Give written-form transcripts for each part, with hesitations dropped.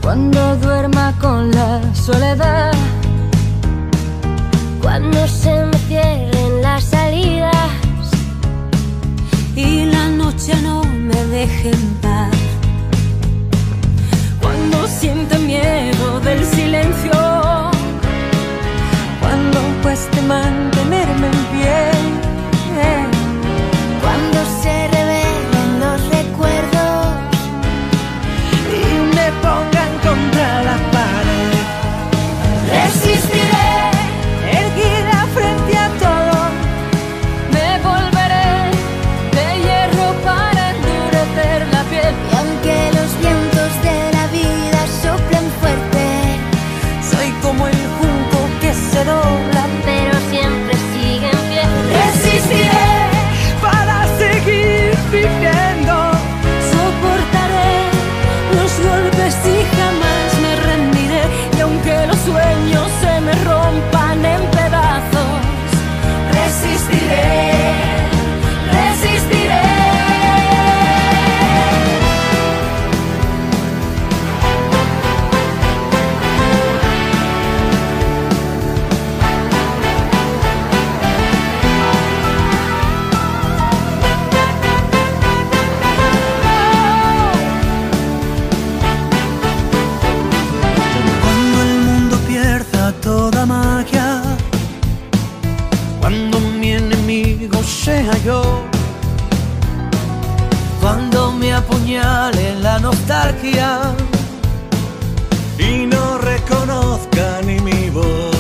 cuando duerma con la soledad, cuando se me cierren las salidas y la noche no me deje en paz, cuando sienta miedo del silencio, cuando cueste mantenerme en pie, cuando se revelen los recuerdos y me pongan contra la pared. Resistiré, erguida frente a todo, me volveré de hierro para endurecer la piel. Y aunque los vientos de la vida soplen fuerte, soy como el junco que se dobla, pero siempre sigue en pie. resistiré para seguir viviendo, soportaré los golpes y jamás me rendiré. Y aunque los sueños se me rompan en pedazos, resistiré, resistiré. Cuando el mundo pierda toda magia, cuando mi enemigo sea yo, cuando me apuñale la nostalgia y no reconozca ni mi voz,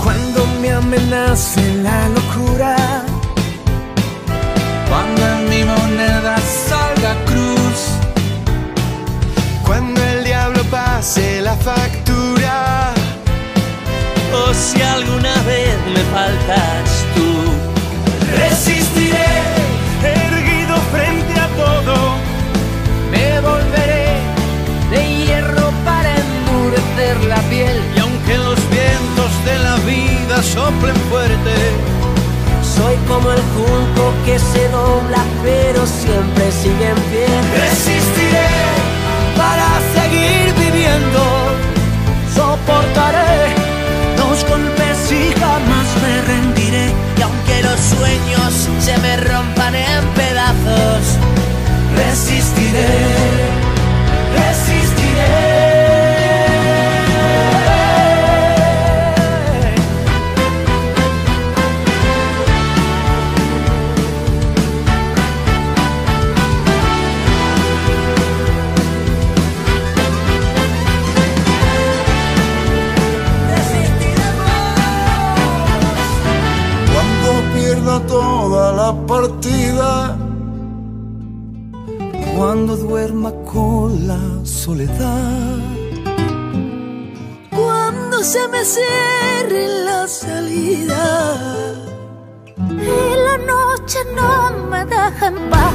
cuando me amenace la locura, cuando en mi moneda salga cruz, Cuando el diablo pase la factura, o si alguna vez me faltas tú, resistiré, erguido frente a todo, Me volveré de hierro para endurecer la piel. y aunque los vientos de la vida soplen fuerte, Soy como el junco que se dobla, pero siempre sigue en pie. resistiré para seguir viviendo, Soportaré los golpes y jamás me rendiré, y aunque los sueños se me rompan en pedazos, resistiré, resistiré. cuando pierda toda la partida, Cuando duerma con la soledad, cuando se me cierre la salida y la noche no me deja en paz.